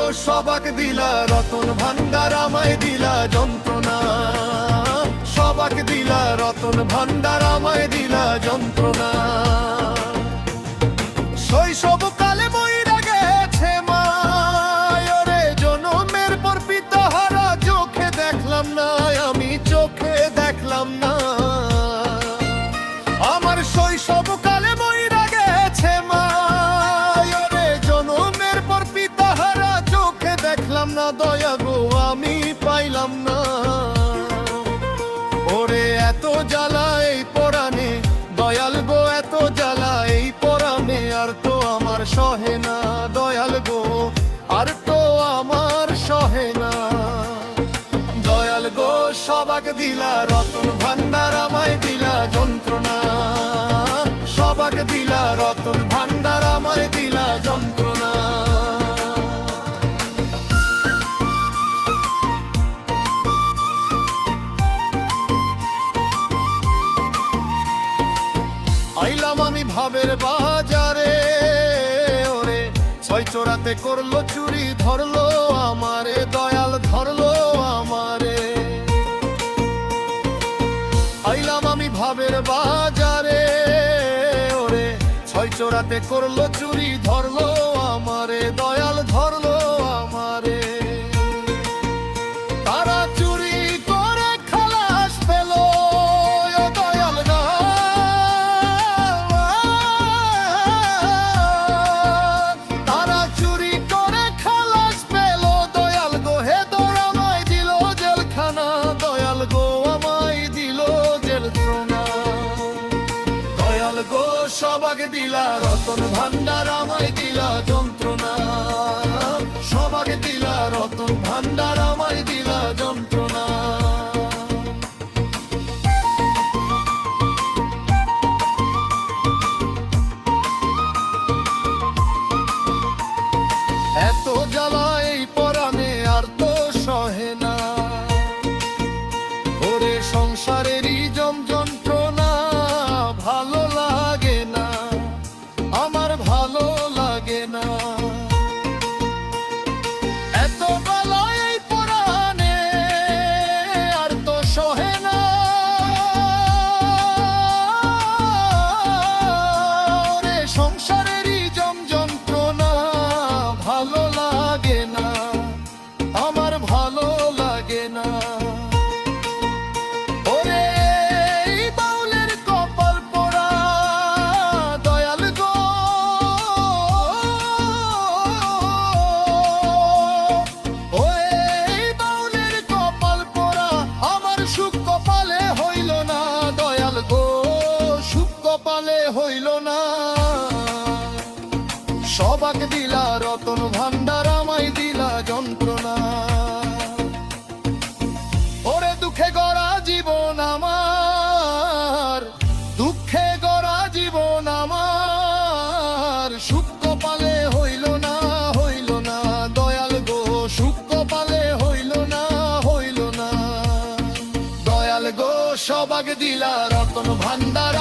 সবাক দিলা রতন ভান্ডার আমায় দিলা যন্ত্রণা, সবাক দিলা রতন ভান্ডার আমায় দিলা যন্ত্রণা। শৈশব কালে মইরা গেছে মায়রে, জনমের পর পিতা হারা চোখে দেখলাম না, আমি চোখে দেখলাম না। আমার শৈশব কালে মইরা গেছে মায়রে, জনমের পর পিতা হারা চোখে দেখলাম না, দয়া গো আমি পাইলাম না। ওরে এত জ্বালা এই পরাণে, দয়াল গো এত জ্বালা এই পরাণে, আর তো আমার সহে না দয়াল গো, আর তো আমার সহে না। দয়াল গো সবাক দিলা রতন ভান্ডার আমায় দিলা যন্ত্রণা, সবাক দিলা রতন ভান্ডার আমায় দিলা যন্ত্রণা। আইলাম আমি ভাবের বাজারে, ওরে ছয় চোরাতে করলো চুরি, ধরলো আমারে দয়াল ধরলো আমারে। আইলাম আমি ভাবের বাজারে, ওরে ছয় চোরাতে করলো চুরি, ধরলো আমারে দয়াল ধরলো আমারে। তারা চুরি করে খালাস পেল দয়াল না, তারা চুরি করে খালাস পেল দয়াল গো, হে তোর আমায় দিল জেলখানা, দয়াল গো আমায় দিল জেলখানা। দয়াল গো সবাক দিলা রতন ভান্ডার আমায় দিলা যন্ত্রণা, সবাক দিলা রতন ভান্ডার আমায় দিলা যন্ত্রণা। এত জ্বালা এই পরাণে আর তো সহে না, ওরে সংসারেরই যন্ত্রণা ভালো লাগে না, আমার ভালো লাগে না। এত জ্বালা এই পরাণে আর তো সহে না, ওরে সংসারেরই যন্ত্রণা ভালো লাগে না, আমার ভালো লাগে না। ওরে এই বাউলের কপাল পোড়া দয়াল গো, ওই বাউলের কপাল পোড়া, আমার সুখ কপালে হইল না দয়াল গো, সুখ কপালে হইল না। সবাক দিলা রতন ভান্ডার আমায় দিলা যন্ত্রণা, ওরে দুঃখে গড়া জীবন আমার, দুঃখে গড়া জীবন আমার, সুখ কপালে হইল না হইল না দয়াল গো, সুখ কপালে হইল না হইল না। দয়াল গো সবাক দিলা রতন ভান্ডার